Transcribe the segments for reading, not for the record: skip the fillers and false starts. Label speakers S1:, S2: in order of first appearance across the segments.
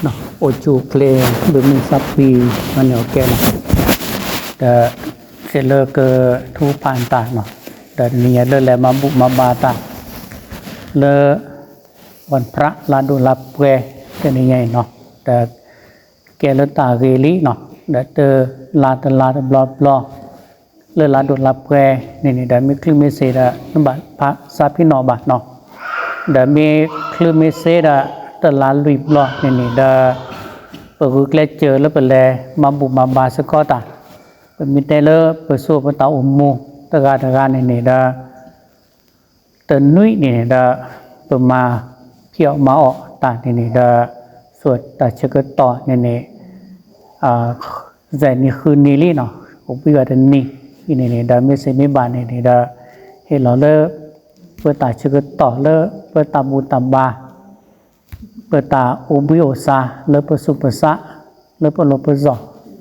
S1: เนาะโอจูเพลงบึงซับปีมันเหนียวแก่เนาะแต่เสร็จเลยก็ทูปานตาเนาะแต่เนี่ยเลยแหละมาบุมาบาตาเลยวันพระลาดูรับแกแต่นี่ไงเนาะแต่แกเลยตาเกลีเนาะแต่เจอลาตลาดบลอบลอเลยลาดูรับแกนี่แต่มีคลื่นเมสเซดนบัตพระซาพิโนบัตเนาะแต่มีคลื่นเมสเซดตลาดลุยบลอนี่เดเปิดกุญแจเจอแล้วเปิดแลมาบุมาบาสกอตาเปิดมีแต่เลเปิดสู้เปิดตาอุโมตะการนี่เดเตือนนุ้ยนี่เดเปิดมาเกี่ยวมาออกตานี่เดสวดตาเชกต่อนี่ใจนี่คืนนี้ลี่เนาะอุปยอดนี่นี่เดไม่เสไม่บานนี่เดเห็นเราเลเปิดตาเชกต่อเลเปิดตาบูตาบาเปิดตาโอบิโอซาเลเปิดสุปสะเลเปิดโลเปิดจอ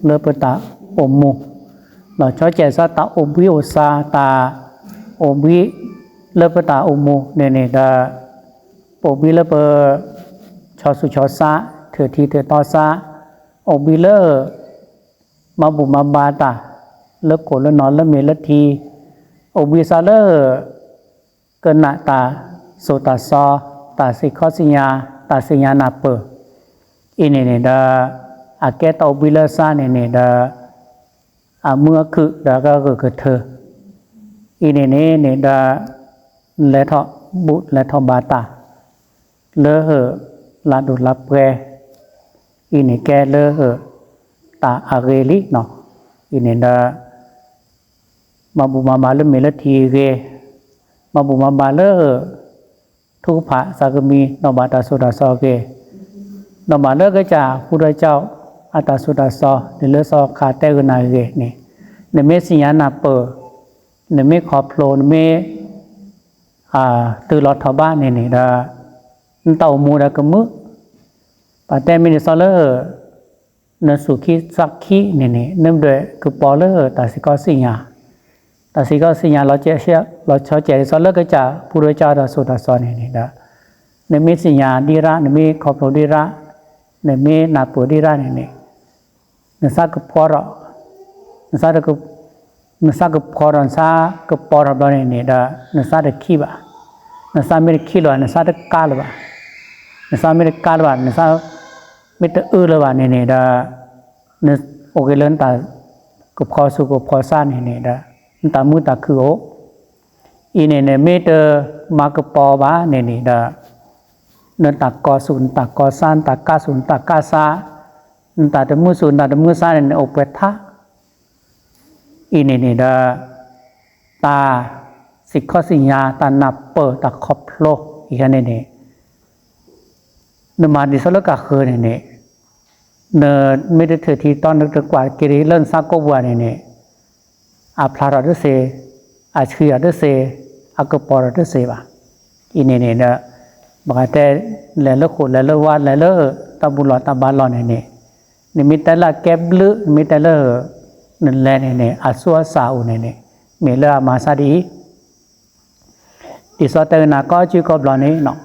S1: เลเปิดตาโอมูเราชอบใจซาตาโอบิโอซาตาโอบิเลเปิดตาโอมูเนี่ยดาโอบิเลเปิดชอสุชอซาเถื่อทีเถื่อต่อซาโอบิเลมาบุมาบาตาเลโกเลนอนเลเมลทีโอบิซาเลเกินหน้าตาโซตาซอตาสิคอสิญาตาสิญานาเปอินี่ดาอาเกตอบิลซานี่ดาเมื่อคือดาก็คือเธออินี่ดาและทอบุและทอบาตาเลอลาดุลับแกอินี่แกเลอตาอาเรลิเนาะอินี่ดามาบุมาเลเมลทีเกมาบุมาบาเลทุกภาสากมีนบาตาสุดาซอเกนบาเลก็จะพุทธเจ้าอัตตาสุดาซอในเลือซอขาเตกนาเกนี่ในเมสิญานาเปในเมขอบโพลในเมตือลอดทบ้านนี่ดาเต่ามูดากมุปาเตมินิซอเลนสุขีสักขีนี่เนื่องด้วยคือปอเลตาสิกอสิญาแต่สิ่งก็สิ่งอย่างเราเจเชื่อเราชอบเจริญสอนเลิกก็จะผู้รู้จักเราสุดสอนนี่นะในมีสิ่งอย่างดีระในมีขอบเราดีระในมีนาปูดีระนี่ในสักก็พอเราในสักก็พอเราสักก็พอเราแบบนี้นะในสักก็ขี้บ้าในสักไม่ได้ขี้หรอกในสักก็กาลบ้าในสักไม่ได้กาลบ้าในสักไม่ได้เลยบ้านี่นะในโอเคเล่นแต่ก็พอสุก็พอซ่านนี่นะตามุตาคือโออีเนี่ยเมตมากปอบาเนี่ยดาเนตักกอสุนตักกอซานตักกาสุนตักกาซาตาตมุสุนตาตมุซาเนี่ยโอเปทะอีเนี่ยดาตาสิกขสิญาตานับเปิดตาขอบโลกอีกเนี่ยนมาดิสโลกาคือเนี่ยเนไม่ได้เถื่อทีตอนนึกกว่ากิริเล่นซากกบัวเนี่ยอาพลาราดุเซอาชีราดุเซอากปอราดุเซบะอินเนี่ยบางแต่เลเลขุเลเลวาเลเลตาบุลตาบาลอนเนี่ยมิตรละแก็บลึมิตรละนั่นแหละเนี่ยอาสัวสาวเนี่ยเมลามาซาดีดิสอเตนาก็ชื่อกอบลอนี้เนาะ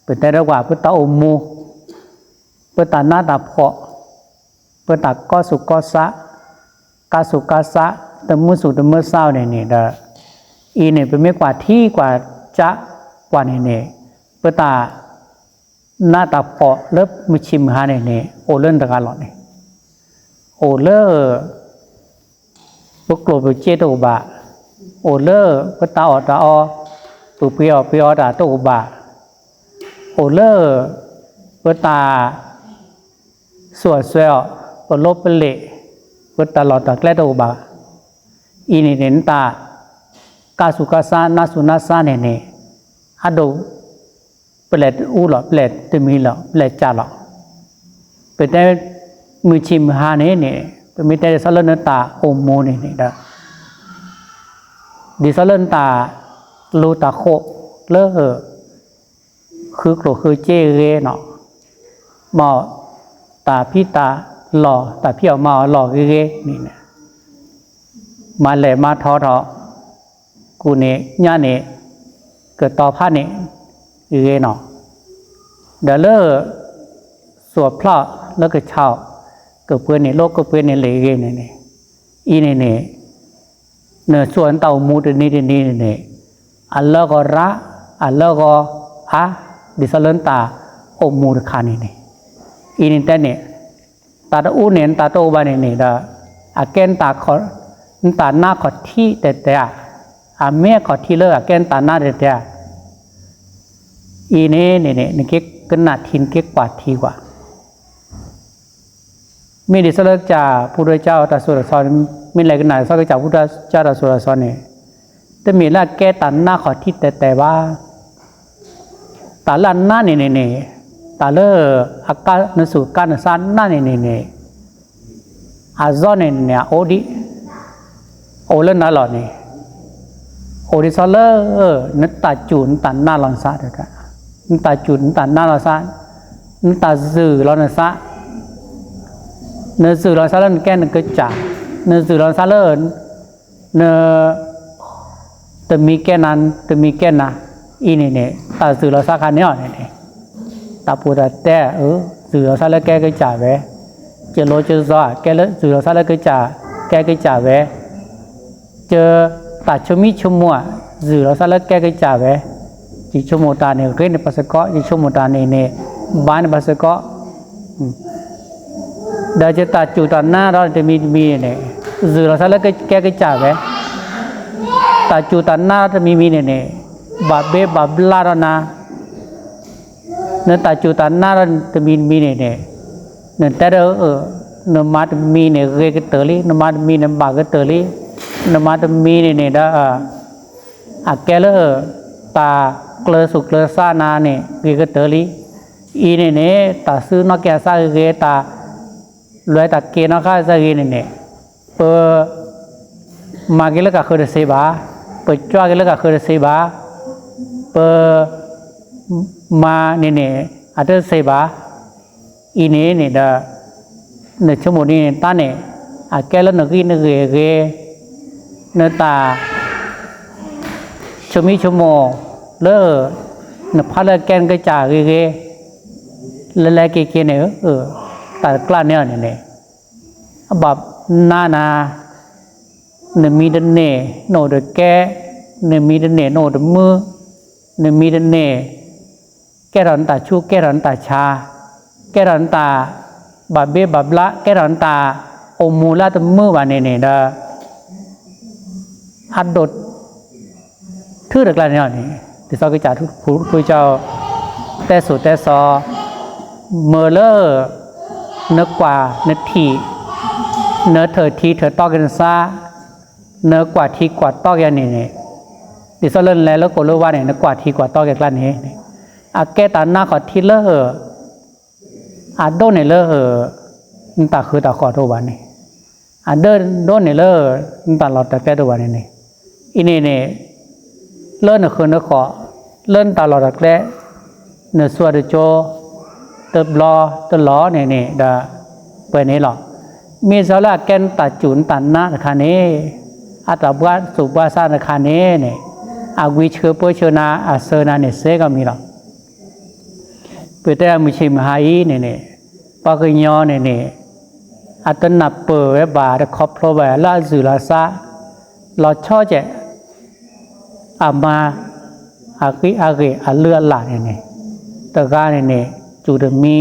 S1: เป็นแต่ละว่าพุทธอมูพุทธนาตาเพาะพุทธก็สุก็สะกาสุกาสะแต่เมื่อสุดเมื่อเศร้าเนี่ยดาอีเนี่ยเป็นไม่กว่าที่กว่าจะกว่าเนี่ยเปิดตาหน้าตาเพาะเลิบมือชิมหาเนี่ยโอเล่นตะการหลอดเนี่ยโอเลอพวกโกลบเจตโอบะโอเลอเปิดตาออตาอปุเปียวตาโตอบะโอเลอเปิดตาสวดเซลเปิดลบเป็นเละเปิดตาหลอดตาแกล้โตอบะอีนี่เห็นตากาสุกาซานาสุนาซาเนี่ยฮัดดูเปล็ดอูหล่อเปล็ดตมีหล่อเปล็ดจ่าหล่อเป็นแต่มือชิมหาเนี่ยเป็นมีแต่สลันตาโอโมเนี่ยนะดิสลันตาลูตาโคเลอคือโกรคือเจเรเนาะหมอตาพี่ตาหล่อตาพี่เอามาหล่อเรนี่เนี่ยมาแหล่มาทอกูเนี่ยย่าเนี่ยเกิดต่อผ้าเนี่ยเนาะเดี๋ยวเลิกสวดพระ แล้วก็เช่าก็เพื่อนในโลกก็เพื่อนในเลยเนี่ยอีเนี่ยเนี่ยส่วนเต่ามูดนี่เนี่ยอัลลอฮ์ก็ระอัลลอฮ์ก็ดิสลันตาโอมูดขานี่อีนี่แต่เนี่ยตาอูเนี่ยตาโตบ้านเนี่ยดาอาเกนตาขอตาหน้าขอที่แต่อาเมียขอที่เลิกอาเกนตาหน้าแต่อีเนี่ยเก็กกันหนาทินเก็กกว่าทีกว่ามีดิสลักจ่าผู้ด้วยเจ้าตาสุรสอนมีอะไรกันหนาสักจ่าผู้ด้วยเจ้าตาสุรสอนเนี่ยแต่มีละแกตาหน้าขอที่แต่ว่าตาลันหน้าเนี่ยตาเลิกอากาศนสุการนสานหน้าเนี่ยอาจอนเนี่ยโอดิโอเล่นน่าหล่อเนี่ยโอดิซอลเลอร์นัตตาจูนตันหน้าลอนซาเด็กอะนัตตาจูนตันหน้าลอนซานัตตาสื่อลอนซาเนื้อสื่อลอนซาเล่นแก่นก็จ่าเนื้อสื่อลอนซาเล่นเนื้อแต่มีแก่นั้นแต่มีแก่น่ะอีเนี่ยตาสื่อลอนซาคันเนี่ยเนี่ยตาปูตาแต่สื่อลอนซาเล่นแก่ก็จ่าเว้เจอโลเจอซอแกเลยสื่อลอนซาเล่นก็จ่าแกก็จ่าเว้เจอตาชมิชมัวสื่อลอนซาเล่นแกก็จ่าเว้จิชมัวตาเนี่ยเรื่องในภาษาเกาะจิชมัวตาเนี่ยบ้านในภาษาเกาะเดี๋ยวจะตัดจุดตอนหน้าเราจะมีเนี่ยสื่อเราสักแล้วก็แก้ก็จ่าไว้ตัดจุดตอนหน้าจะมีเนี่ยบาเบ้บาบลาเรานะเนี่ยตัดจุดตอนหน้าเราจะมีเนี่ยเนี่ยแต่เราเนี่ยมาจะมีเนี่ยเกก็เตอรี่เนี่ยมาจะมีเนี่ยบาก็เตอรี่เนี่ยมาจะมีเนี่ยได้แกเลยตาเกลือสุกเกลือซานาเนี่ยเกก็เตอรี่อีเนี่ยตาซื้อนอกแกซาเกตาลอยตะเกียนข้าจะกินเนี่ยเปิดมากิเลกะคือเสียบ้าเปิดจ้ากิเลกะคือเสียบ้าเปิดมาเนี่ยอาจจะเสียบ้าอีเนี่ยเด้อเนี่ยชั่วโมงนี้ตาเนี่ยแกแล้วนึกกินนึกเกเนี่ยตาชั่วโมงเลิกเนี่ยพัดแล้วแกนก็จ่าเกแล้วเกเนี่ยตากล้าเนี่ยแบบนาเนี่ยมีดันเน่โนดแกเนี่ยมีดันเน่โนดมือเนี่ยมีดันเน่แกรันตาชูแกรันตาชาแกรันตาบาเบบาบละแกรันตาโอมูลาตมือวันเนี่ยเด้ออัดดดทื่อตากล้าเนี่ยที่เขาก็จ่าทุกผู้เจ้าแต่สุดแต่ซอเมื่อเล่เนื้อกว่าเนื้อทีเนื้อเธอทีเธอตอกกันซาเนื้อกว่าทีกว่าตอกกันนี่ดิสเล่นแล้วก็รู้ว่าเนี่ยเนื้อกว่าทีกว่าตอกกันนี่แกตาหน้าขอทีเลโดนเนี่ยนี่ตาคือตาขอตัววันนี่โดนเนี่ยนี่ตาหลอดแต่แก่ตัววันนี่อีเนี่ยเนื้อคือเนื้อขอตาหลอดแต่แก่เนื้อส่วนโจตบล้อตล้อเนี่ยดาเปิดนี่หรอมีสาระแกนตัดจุนตันนะคานี้อัตบวัดสุบวาสานคานี้เนี่ยวิเชอร์โปชนาเซนาเนี่ยเสก็มีหรอเปิดแต่มิชิมหายเนี่ยปากยอเนี่ยอัตนับเปิดบาร์คอพโลเวล่าจุลาซาเราชอบจะมาเลือดหลานเนี่ยตะการเนี่ยจุดมี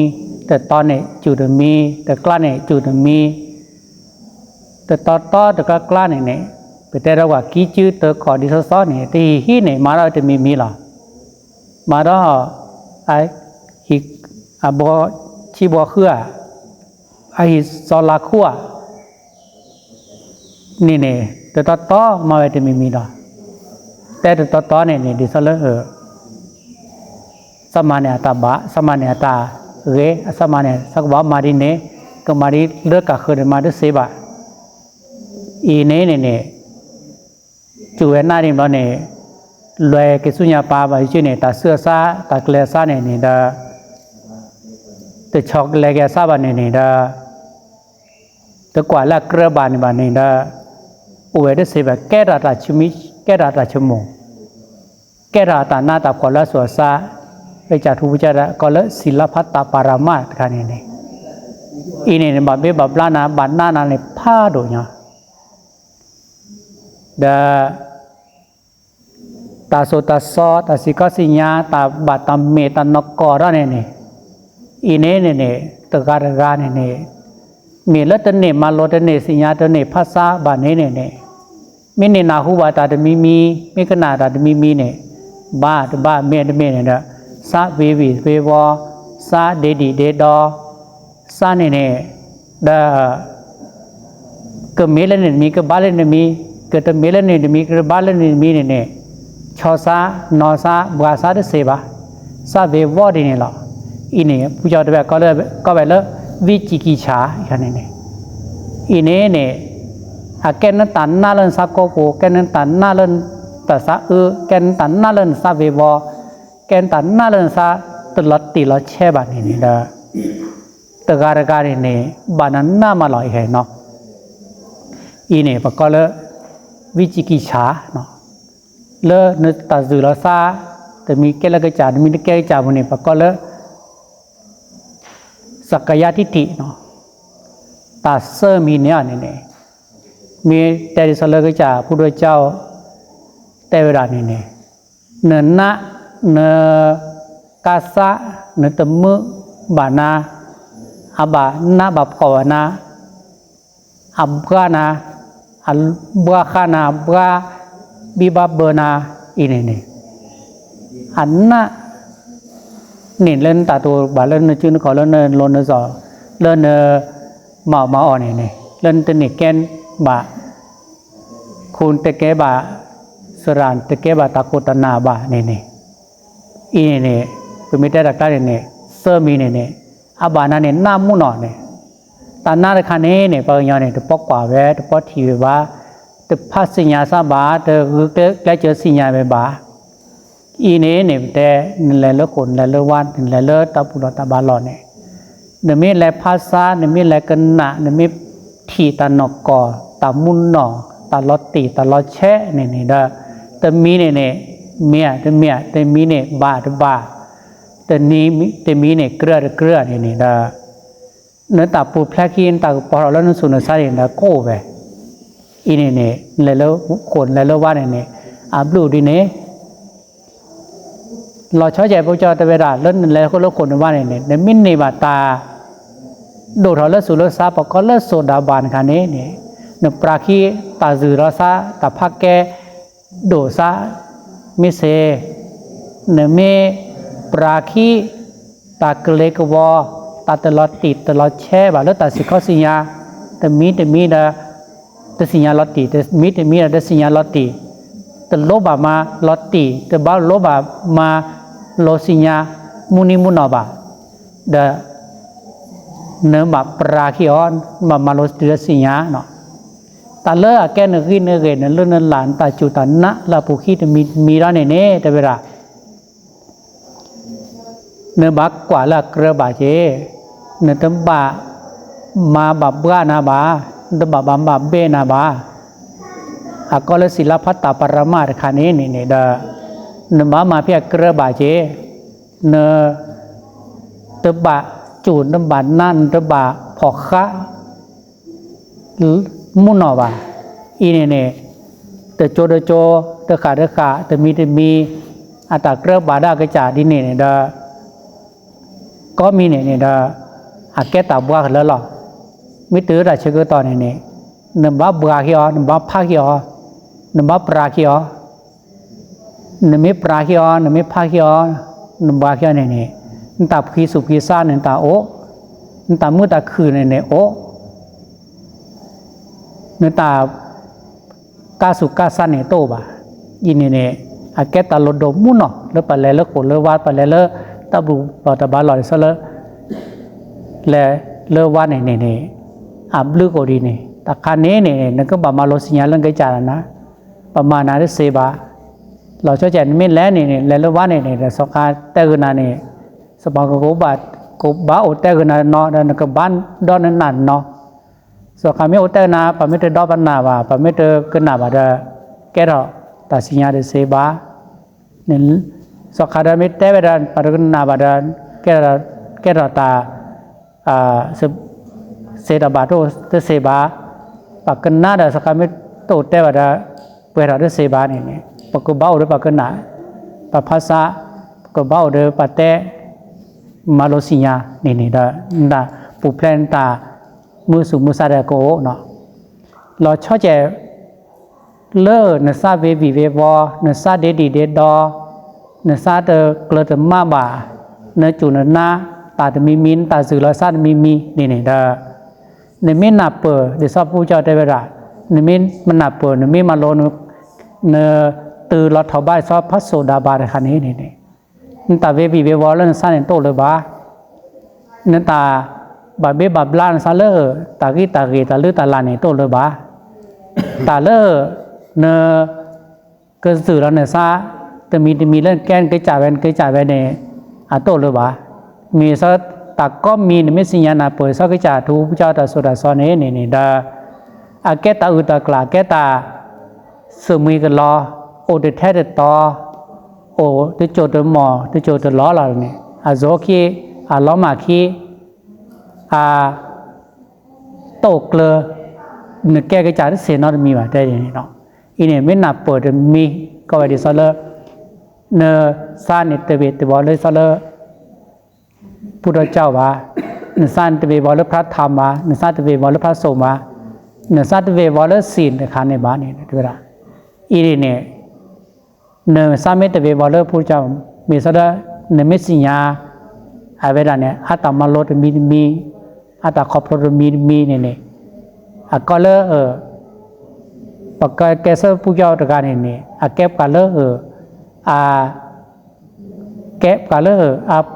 S1: แต่ตอนเนี่ยจุดมีแต่กล้าเนี่ยจุดมีแต่ตอนแต่ก็กล้าเนี่ยไปแต่เราว่ากี่ชื่อตัวขอดิสซอนเนี่ยที่ฮีเนี่ยมาเราจะมีหรอมาเราฮิบอชีบอขั้วซอลาขั้วนี่แต่ตอนมาเราจะมีหรอแต่ตอนเนี่ยดิสเลสมาเนี่ยตาบะสมาเนี่ยตาสมาเนี่ยสักว่ามาดีเนี่ยก็มาดีเลือกกับคนมาดีเสบะอีเนี่ยจู่เอ็นนาดิมเราเนี่ยรวยกิสุญญาปาไปชื่อเนี่ยตาเสื้อซาตาเกลือซาเนี่ยดาแต่ช็อกเลยแกซาบานเนี่ยดาแต่กว่าละเกลือบานเนี่ยดาอวยได้เสบะแก่ราชมิแก่ราชมงแก่ราตาหน้าตาขวัญละสัวซาไปจากทุกวิจารณ์ก็เลยศิลปะตาปารามาสกันนี่ อีนี่บาเบบาบลานาบานนานาเลยผ้าโดเนาะเดตาโซตาซอตาสิกสิญาตาบาตามเมตานกอระเนี่ยอีเนี่ยตะการกาเนี่ยมีละตะเนี่ยมาโลตะเนี่ยสิญาตะเนี่ยภาษาบาเนี่ยมิเนี่ยนาหูบาตาตะมีมิกนาตาตะมีเนี่ยบาเมเนี่ยซาเววีเววอซาเดดีเดดอซาเนี่ยดาก็เมลเนี่ยมีก็บาลเนี่ยมีก็ตะเมลเนี่ยมีก็บาลเนี่ยมีเนี่ยชอซานอซาบวาซาเดเซบาซาเววอดีเนี่ยหรออีเนี่ยผู้ชายแบบก็แบบละวิจิกิจฉาอย่างนี้เนี่ยอีเนี่ยแกนตันน่าเล่นสักโกโปแกนตันน่าเล่นแต่ซาแกนตันน่าเล่นซาเววอแกนตันน่าเล่นซาตลอดตีลอดแช่บานนี่เด้อตะการการเนี่ยบานันน่ามาลอยเนาะอีเนี่ยปะก็ละวิจิกิจฉาเนาะเลนตัดสื่อละซาแต่มีแก่ละกระจาดมีแก่กระจาดมันเนี่ยปะก็ละสักยะทิฏฐิเนาะตาเสมีเนี่ยเนี่ยมีแต่ดิสละกระจาพระเจ้าแต่เวลาเนี่ยเนินนะเนกาสะเนตมุบานาอาบานาบาภาวนาอับกานาอัลบาขานาบาบิบาเบนาอีเนี่ยอันน่ะนี่เล่นตาตัวบาเล่นชื่อเขาเล่นโลนสอเล่นมาอ่อนเนี่ยเล่นตัวนี่แกนบาคุณตะเกบาสรานตะเกบาตะโกตนาบาเนี่ยอีเนี่ยเป็นมิตรรักกันเนี่ยเสมีเนี่ยอาบานาเนี่ยน้ามุนอ่เนี่ยตาหน้าตะคันเนี่ยปะยอเนี่ยตะปอกกว่าเวตะปอกทีเวบาตะพัสญาซาบาตะใกล้เจอสิญาเวบาอีเนี่ยแต่นั่นแหละละคนนั่นแหละวันนั่นแหละตาปุระตาบาลอเนี่ยเนี่ยมีแหละภาษาเนี่ยมีแหละกันนะเนี่ยมีทีตานกอตามุนหนอตาลอตีตาลอแช่เนี่ยเด้อแต่มีเนี่ยเมียแต่มีเนี่ยบาแต่นี้แต่มีเนี่ยเกลือเนี่ยเด้อเนื้อตาปูแพลกินตาปอแล้วนั่นสุนทรเนี่ยเด้อโก้ไปอีเนี่ยแล้วคนแล้วว่าเนี่ยอาบลูดีเนี่ยเราชอบใจพระเจ้าแต่เวลาเล่นแล้วก็เลิกคนว่าเนี่ยมินนิบาตาดูเขาเลิกสุรสาปก็เลิกโซดาบานคันนี้เนี่ยปราคีตาจือรสาตาพักแกโดซามิเซเนี่ยเมปราคีตาเกลกวอตาตลอดติดตลอดแช่บาแล้วตาสิเขาสิญาแต่มีนะแต่สิญาลอดติแต่มีนะแต่สิญาลอดติแต่โลบามาลอตตีแต่บ้าโลบามาโลสิญามุนิมุนอบาเดเนื้อบาปราคิออนมาโลติสิญาเนาะตาเลือแกนึกขึ้นเนื้อเกนเรื่องนั้นหลานตาจุตันนะลาปุขีจะมีร้านเนี่ยแต่เวลาเนื้อบักกว่าละเกลือบาเจเนื้อตั้มบามาบาบานาบาเนื้อบาเบนาบาก็เลยศิลปะตาปรมาร์คันนี้เนี่ยเด้อเนื้อมาเพียกระบาเจเนื้อตบะจูนตบะนั่นตบะพอคะมุนอบะอีเนี่ยแต่โจแต่ขาแต่มีอัตากระบาดากระจาดิเนี่ยเด้อก็มีเนี่ยเด้ออาแกตาบัวกันแล้วหรอมิตรราชกุตอนเนี่ยเนื้อบ้าบัวเขียวเนื้อบ้าผ้าเขียวนบปราคิโอนมิปราคิโอนมิภาคิโอนบาคิโอเนี่ยนตาพีสุพีซานนตาโอนตามือตาคืนเนี่ยโอนตากาสุกาซานเนี่ยโตบะยินเนี่ยอาแกตาลดมุนเนาะแล้วไปแล้วคนแล้ววาดไปแล้วตาบุปตาบาลอยซะแล้ววาดเนี่ยอับลึกกว่าดีเนี่ยตาคันนี้เนี่ยนั่นก็บามาโลสิญาเรื่องกระจายนะประมาณนั้นเสบาเราช่วยแจกไม่แล้วนี่แล้วว่านี่แต่สกัดแต่กันนี่สปองกูบาโอแต่กันเนาะนั่นก็บ้านดอนนั่นเนาะสกัดไม่โอแต่นาปะไม่เตดอปันนาบาปะไม่เตกันนาบาเดแกเราตัดสินใจเสบาเนี่ยสกัดไม่แต่เวลาปะกันนาบาเดแกเราตา เสดบาโตเตเสบาปากกันนาดสักคำไม่โตเตวดาเวลาเตเสบาเนี่ยปากบ้าหรือปากกันนาปากภาษาปากบ้าหรือปากเตมาโลสิญานี่ดาปูเพลนตามือสุมือซาเดโกเนาะเราชอบจะเลิศเนซาเวบีเววอเนซาเดดีเดดอเนซาเตเกลเตมาบาเนจุนนาตาตมีมินตาสื่อลอยซาตมีนี่ดาเนมินนับเปอเดซาผู้เจ้าได้เวลาเนมินมันนับเปอเนมิมาโลเนตือลอดถอบายซอพัสโซดาบาในคันนี้นี่ตาเวบีเววอแล้วเนซาเนโตเลยบาเนตาบาเบบาบลานซาเลอตากีตาลือตาลานเนี่ยโตเลยบาตาเลอเนก็สื่อแล้วเนี่ยซาแต่มีเรื่องแกนเกจ่าแวนเนี่ยอาโตเลยบามีซะตาก็มีเนี่ยไม่สิญญาณเปิดซะเกจ่าทูพระเจ้าตาสุดาซอนนี่ดาอาแกตาอุตากลาแกตาสมุยกันรอโอเดแท้เดตอโอเดโจเดหมอเดโจเดล้อเราเนี่ยอาโซคีอาล้อมาคีโตเกลเนแกเกจ่าที่เสนอมีมาได้ยังไงเนาะอีเนี่ยไม่นับเปิดมีก็ไปดิซาเลเนซานิเตเวตบอลเลยซาเลพุทธเจ้าว่าเนซานเตเวบอลเลยพระธรรมว่าเนซานเตเวบอลเลยพระสงฆ์ว่าเนซานเตเวบอลเลยศีลในขันในบ้านนี่ดูละอีเนี่ยเนซาเมเตเวบอลเลยพุทธเจ้ามีซาเลเนเมสิญาอาเวลาเนี่ยอัตตามาโลดมีอัตตาขอบโลดมีเนี่ยก็เลยปากแกเซอร์ผู้เจ้าตระการเนี่ยแก็บกันเลยแก็บกันเลย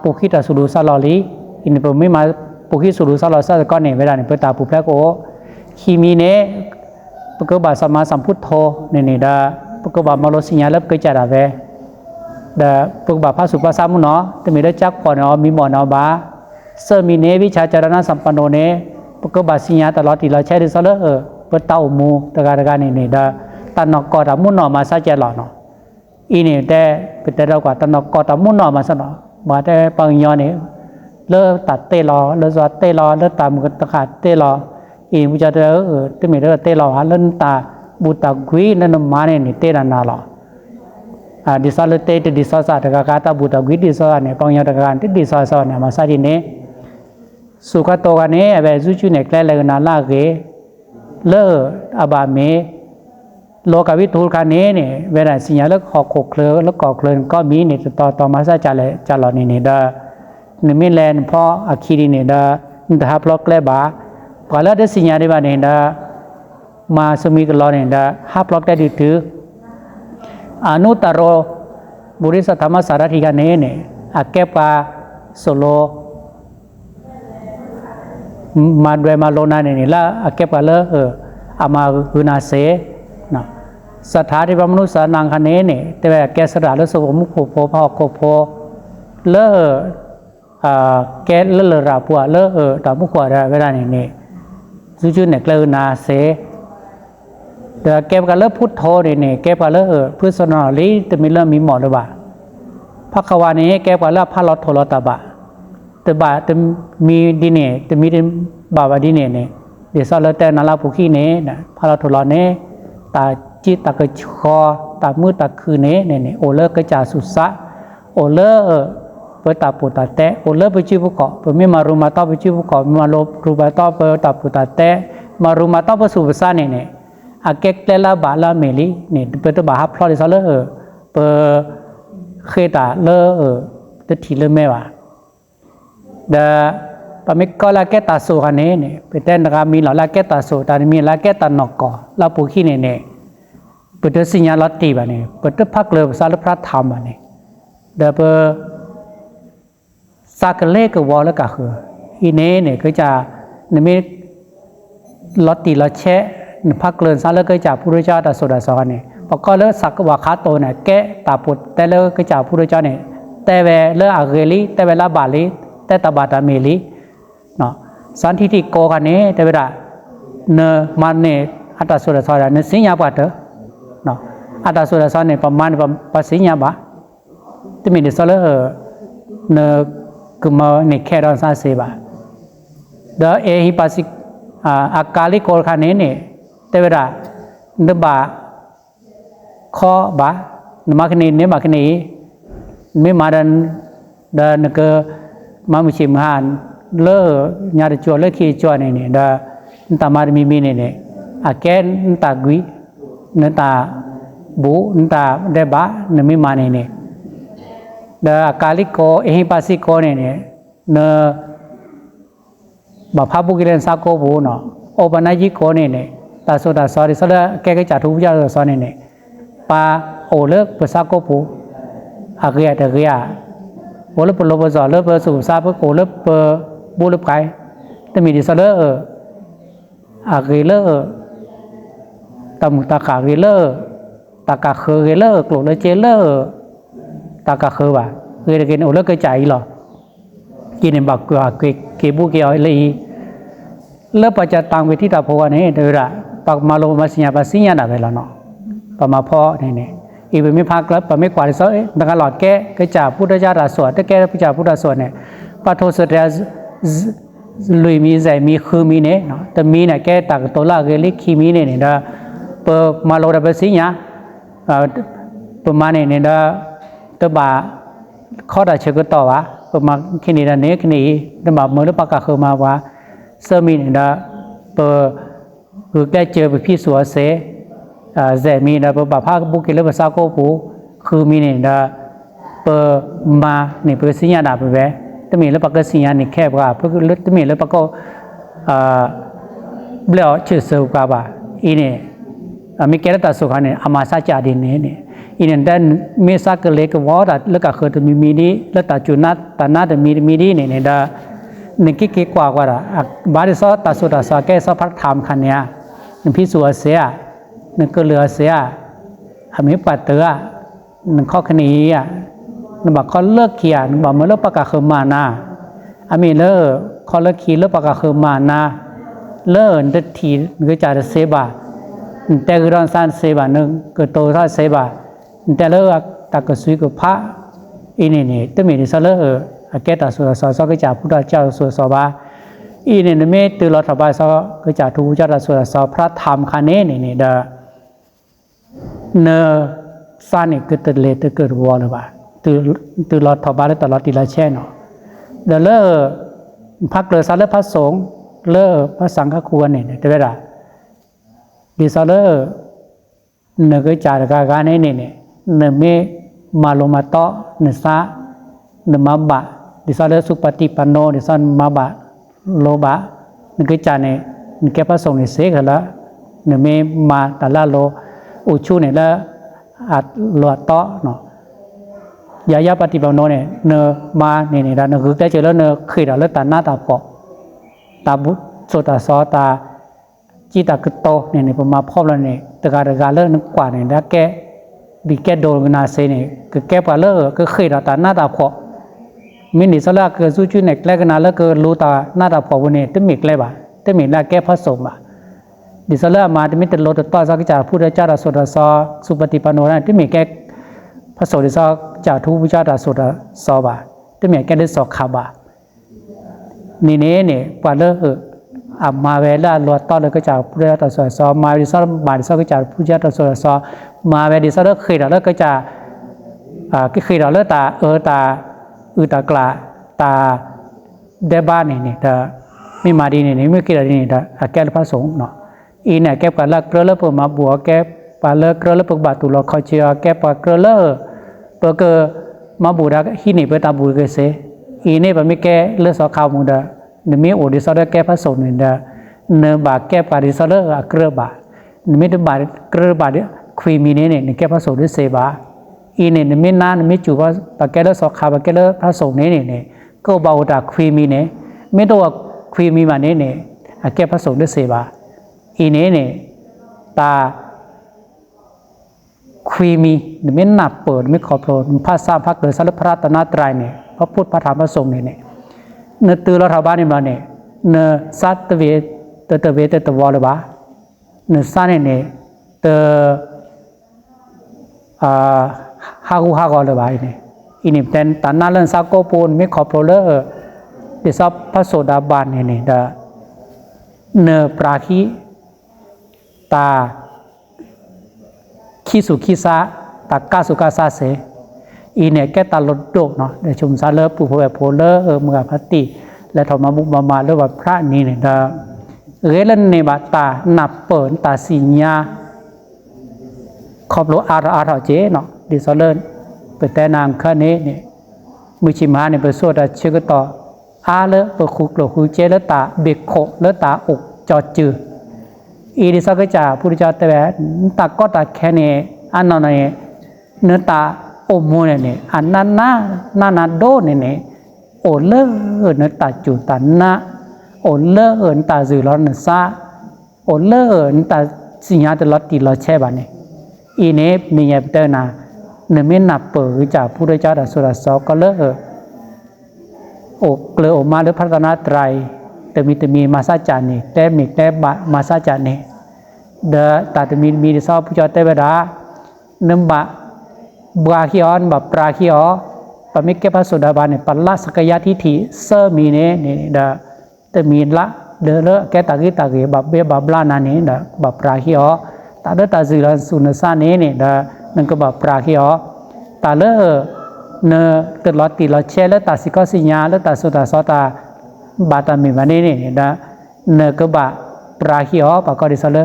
S1: ปุขิตาสุรุสาลอลีอินเปไม่มาปุขิสุรุสาลอซาก็เนี่ยเวลาเนี่ยเปิดตาปุแพรโกขีมีเนี่ยปกบาสมาสัมพุทโธเนี่ยดาปกบามาโลสิญญาเล็บเกิดจากอะไรดาปกบาพระสุภาษามุนเนาะแต่มีได้จักพอเนาะมีหมอเนาะบ้าเสมีเนี่ยวิชาจารณะสัมปันโนเนี่ยปกบาสิญญาตลอดที่เราใช้ดิสเลเปิดเต้ามูตะการนี่ดาตันนกอดมุนเนาะมาซาเจหล่อเนาะอีนี่แต่เป็นแต่เรากว่าตันนกอดมุนเนาะมาซะเนาะมาแต่ปังยอเนี่ยเลิกตัดเตลอเลิกสวดเตลอเลิกตามมือตะขาดเตลออีมุจจะที่มีเลิกเตลอหันเลิกตาบุตรกุยนั่นมาเนี่ยนี่เตระนาลอดิสาเลเตดิสาสะตะกาตาบุตรกุยดิสาเนี่ยปังยอตะการที่ดิสาสะเนี่ยมาซาดิเนี่ยสุขโตกันเนี่ยแบบจุเนี่ยใกล้เลยนาลาเกเลิกอบาเมโลกวิทูกันเนี่ยเวลาสิญญาเลิกหอกเคลือแล้วก่อเคลือก็มีเนี่ยต่อมาซะจะเลยจะหล่อนี่ดานี่ไม่แลนเพราะอาคีดีเนี่ยดาดาพล็อกแลบาพอแล้วได้สิญญาได้บ้านเนี่ยดามาสมีกันหล่อเนี่ยดาฮับพล็อกได้ดีถืออนุตโรบุริสธรรมสารถิกันเนี่ยอาเก็บปาโซโลมาด้วยมาโลนาเนี่ยละอาเก็บปาเลอามาอุนาเสนะสถาธิบมนุษย์สานังคันนี้เนี่ยแต่ว่าแกสระแล้วสมมุขโพพอโคโพเลแกเลราปัวเลตามุขวาเวลาเนี่ยจู่ๆเนี่ยเลนาเสแต่แกกันเลพุทโธเนี่ยแกกันเลพุทธสนอลีจะมีเรื่องมีหมอหรือเปล่าพระขวานี้แกกันเลพระลอโทลตาบะแต่บาจะมีดีเนี่ยจะมีบาบาดีเนี่ยเดี๋ยวสอนเราแต่นาลาปุขีเนี่ยนะพระลอโทลเนี่ยตาจิตตากระชอตามืดตาคือเนี่ยโอเลกระจาสุสะโอเลเปิดตาปุตตะเตโอเลไปชื่อผู้เกาะเปิดไม่มารุมาต้อไปชื่อผู้เกาะมาโลรูมาต้อเปิดตาปุตตะเตมารุมาต้อไปสุภาษาเนี่ยอาเกกเลลาบาลาเมลีเนี่ยเปิดตัวบาฮับพลอดิซาเลเปิดเคตาเลตัวทีเลแม่ว่าเดปมิกลาเกตาโซกันเนี่ยเป็นแต่นกามีหล่อลาเกตาโซแต่มีลาเกตานกอลาปุขีเนี่ยเปิดสิญญาลอตตีบ้านี่เปิดพักเลยสารพระธรรมบ้านี่เดี๋ยวเปิดสักเล็กวอลก็คืออีเนี่ยก็จะเนี่ยมีลอตตีลอเชะพักเลยสารก็จะผู้รู้จักแต่สุดาสอนเนี่ยพอก็เลิกสักว่าขาโตเนี่ยแกตาปุตแต่เลิกก็จะผู้รู้จักเนี่ยแต่เวลอาเกลีแต่เวลาบาลีแต่ตาบาตาเมลีเนาะสันทิติโกกันเนี่ยแต่เวลาเนมันเนี่ยอัตตาสุดาสอนเนี่ยสิญญาปัตเตเนาะอัตตาสุดาสอนเนี่ยประมาณปัสสิญญาบะที่มีเดสเลเนกุมาเนี่ยแค่ดอนซาเซบะเดอเอฮิปัสสิ อากาลิโกคันนี้เนี่ยแต่เวลานบะข้อบะนมาคณีเนี่ยมาคณีไม่มาdan ke mamu cimhan le nyari cuan le ki cuan ini da entah mari mimi ini aken entah gui entah bu entah deba nemi mana ini da kali ko pasi ko ini ne bapak bu kilen sako bu no obanaji ko ini ta sorry soda ke jatuh buja so ini pa oleh pesako bu agak ada gayaโอเลปโลปซอเลปสูซาปโอเลปบูเลปไกแต่มีดิซาเลอาเกเลตามุตาคาเกเลตากาเคเกเลกลุเลเจเลตากาเคบ่าเกเกนโอเลเกจ่ายหรอกินบักกว่าเกบูเกอเลยเลปจะตังเวทีตาพวนี่เดระปักมาโลมาสิญญาปัสสิญญาดาเวลาเนาะปมาพอนี่อีกไม่พักแล้วปไม่กว่าที่สุดดังการหลอดแก้ก็จะพุทธเจ้าราสวดแต่แก้พิจารพุทธสวดเนี่ยปัทโทสเตอร์ลุยมีใจมีคือมีเนี่ยเนาะแต่มีเนี่ยแก้ตักตัวละเกลิขีมีเนี่ยเด้อเปิดมาโลดาเปสิญญาประมาณเนี่ยเด้อตัวบ่าข้อใดเชื่อก็ต่อวะประมาณแค่นี้นะเนี่ยแค่นี้แต่แบบเมื่อเราประกาศเข้ามาว่าเสมีเนี่ยเด้อเปิดคือแก้เจอไปพี่สัวเสเจมีนะปะภาคบุกิเลภาษาโกปูคือมีเนี่ยนะปะมาเนี่ยปะสิญญาดาปะเวแต่มีแล้วปะก็สิญญาเนี่ยแคบกว่าเพราะแต่มีแล้วปะก็เบลชื่อเสือกว่าบ่าอีเนี่ยมีแก่ละตัดสุขาเนี่ยอามาซาจาดินเนี่ยอีเนี่ยแต่เมษาก็เล็กว่าแต่แล้วก็คือมีดีแล้วตัดจุนัดตัดนัดมีดีเนี่ยเนี่ยเนี่ยกี่กว่าละบาริซอตัดสุดตัดสแก่ซอพักธรรมคันเนี่ยพี่สัวเสียนึกก็เหลือเสียอามิปัตเตอร์นึกข้อคณีอ่ะนึกบอกเขาเลิกเขียนนึกบอกเมื่อเลิกประกาศคือมานาอามิเลิกเขาเลิกขีเลิกประกาศคือมานาเลิกเด็ดทีนึกจะเสบาแต่ก็ร้อนสั้นเสบานึงก็โตท่าเสบาแต่เลิกตากสุยกับพระอีนี่แต่มีที่สเลิกแก่ตาสุดสอก็จะพุทธเจ้าสุดสอบาอีนี่ไม่ตื่นรอถบายสอก็จะทูเจ้าสุดสอพระธรรมคันนี้นี่เด้อเนสานิกตเลตเกิดวอลบ่าตื่นรอถบาได้ตลอดทีละแช่เนาะเดี๋ยวเลิกพักเลยสารพระสงฆ์เลิกพระสังฆควรเนี่ยแต่เวลาดิสเลิกเนก็จ่ายการนี้เนี่ยเนไม่มาลงมาโตเนสาเนมาบะดิสเลิกสุปฏิปันโนดิสันมาบะโลบะเนก็จ่ายเนี่ยเนแก่พระสงฆ์เนี่ยเสกแล้วเนไม่มาแต่ละโลอุชูเนี่ยแล้วอัดหลอดโตเนาะยาปฏิบัติโนเนี่ยเนมาเนี่ยนะเนคือได้เจอแล้วเนเคยเราเลิกตาหน้าตาปอกตาบุโสตาซอตาจิตากึโตเนี่ยประมาณพบแล้วเนี่ยตะการเลิกนึกกว่าเนี่ยแล้วแกบีแกโดนนาเซเนี่ยคือแกปลาเลิกก็เคยเราตาหน้าตาปอกมินิสละคือสู้ชื่อเนี่ยแรกนาแล้วก็รู้ตาหน้าตาปอกวันนี้ตึ้งมีอะไรบ้างตึ้งมีแล้วแกผสมอ่ะดิสละมาที่มิตรโลตต่อสักจ่าพุทธเจ้าสุดาซอสุปฏิปันโนนั่นที่มีแก่พระโสดิซอจ่าทุพุทธเจ้าสุดาซอบาที่มีแก่ได้สอกขาบานี่เนี่ยกว่าเลิกอามาเวลาโลต่อเลยก็จ่าพุทธเจ้าสุดาซอมาดิสละบาดิสก็จ่าพุทธเจ้าสุดาซอมาเวดิสละเคยเราเลิกก็จ่าก็เคยเราเลิกตาตาตากลาตาเดบ้านนี่แต่ไม่มาดีนี่ไม่กี่อะไรนี่แต่แก่พระสงฆ์เนาะอีเนี่ยแก่ปลาเกลือเปิดมาบัวแก่ปลาเกลือเปิดบาตุลคอยเชียแก่ปลาเกลือเปิดเกอมาบูดาที่นี่เปิดตาบูเกษอีเนี่ยแบบไม่แก่เลือดสอขาวมุดาเนื้อมีโอดิสอดแก่พระสงฆ์นี่เนื้อบาแก่ปลาดิสอดเกลือบาเนื้อไม่ได้บาเกลือบาเนี่ยคุยมีเนี่ยแก่พระสงฆ์ด้วยเสบาอีเนี่ยเนื้อไม่นานไม่จู่ว่าปลาแก่เลือดสอขาวปลาแก่เลือดพระสงฆ์เนี่ยก็เบาตาคุยมีเนี่ยไม่ต้องคุยมีมาเนี่ยแก่พระสงฆ์ด้วยเสบาอีเนี่ยตาคุยมีไม่หนับเปิดไม่ขอบโปรดพระสามพระเกิดสารพระตนาตรายเนี่ยพระพุทธพระธรรมพระสงฆ์เนี่ยเนื้อตือเราชาวบ้านเนี่ยมาเนี่ยเนื้อสัตเวตวอลบ้าเนื้อสันเนี่ยเตฮากอลบ้าเนี่ยอีนี่เป็นตานาเล่นสักโกปูนไม่ขอบโปรดเลยดิสับพระโสดาบันเนี่ย เนปราคิตาขี้สุขี้ซาตากาสุกาซาเสอีเนี่ยแกตาลดโดกเนาะเดี๋ยวชมซาเลอปูโพแบบโพเลอเมือพัตติและทอมาบุกมาเรียกว่าพระนี่เนี่ยเรลันเนบาตาหนับเปิดตาสิญญาขอบโลอาร์เจเนาะดิซอเลนเปิดแต่นางข้านี้เนี่ยมือชิมาเนี่ยเปิดสวดเชื่อต่ออาเลเปิดคุกโลคุเจเลตาเบกโคเลตาอกจอจืออีดิสักจ่าพุทธเจ้าแต่แบบตาก็ตาแค่เนี่ยอันนั้นเนี่ยเนื้อตาโอโมเนี่ยอันนั้นนาโดเนี่ยโอเลเนื้อตาจุตานะโอเลตาจือร้อนซาโอเลตาสิญญาตลอดตีลอดแช่บ้านเนี่ยอีเนี่ยมีอย่างเตอร์นะเนื้อไม่หนับเปิดจากพุทธเจ้าดัสุรสก็เลโอกเลออกมาหรือพัฒนาไตรแต่มีมาซาจานี่แต่มีแต่มาซาจานี่เดอแต่มีดิซอพุทธเจ้าแต่เวลาเนื้อบะบาคิออนแบบปราคิออปะมิเกปัสสุดาบานเนี่ยปัลลาสกยะทิฐิเซอร์มีเนี่ยเดอแต่มีละเดอเลแกตากิแบบเบบลานานี่เดอแบบปราคิออตาเดอตาซิลันสุนซาเนี่ยเดอนั่นก็แบบปราคิออตาเลเนตลอดตีลอดเชลตาสิกสิญาเลตาสุตาสตาบาตามีวันนี้เนี่ยเดอเนก็แบบปราคิออปะก็ดิซาเล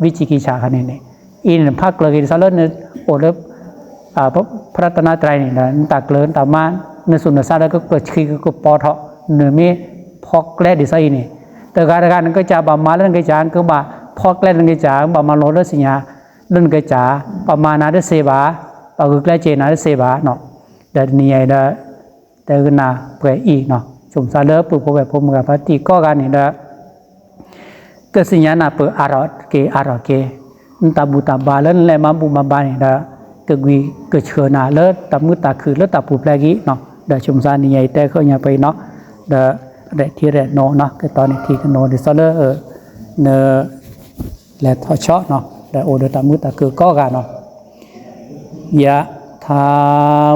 S1: วิจิกิจฉาคันนี้อินพักเลยดิซาเลเนโอเลพระตนาไตรนี่นะตักเลินตามาเนสุนทรแล้วก็เกิดขี้ก็ปอเถาะเนื้อมีพอกแกล้ดิไซนี่แต่การนั้นก็จะบามาเล่นก็จะก็บ่าพอกแกล้เล่นก็จะบามาโลดสิญญาเล่นก็จะประมาณนั้นได้เสบาปากแกล้เจนะได้เสบาเนาะแต่นี่ไอ้เด้อแต่ก็น่าเปื่อยอีกเนาะสมสารเลิศปุบแบบพมกับพระติก็การนี่เด้อก็สิญญาน่าเปื่ออารอเกตาบุตาบาเล่นแลมาบุมาบานี่เด้อก็วีก็เชื่อหน้าเลิศตามือตาคือเลิศตาปูแปลกี้เนาะเดี๋ยวชมซานี่ใหญ่แต่เขาอย่าไปเนาะเดี๋ยวที่แรกโนเนาะก็ตอนนี้ที่โนเดี๋ยวซะเลเนและทอชเนาะเดี๋ยวโอเดตามือตาคือก็กันเนาะยะทา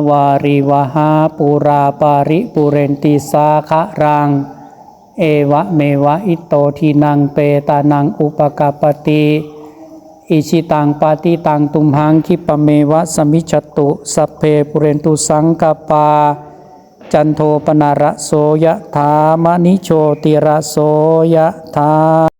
S1: วาริวหาปุราปาริปุเรนติสาคะรังเอวะเมวะอิโตทินังเปตานังอุปกาปติอิชิตังปาติตังตุมหังคิปเมวะสมิจตุสัพเพปุเรนตุสังกปาจันโทปนาระโสยะธามณิโชติระโสยะธา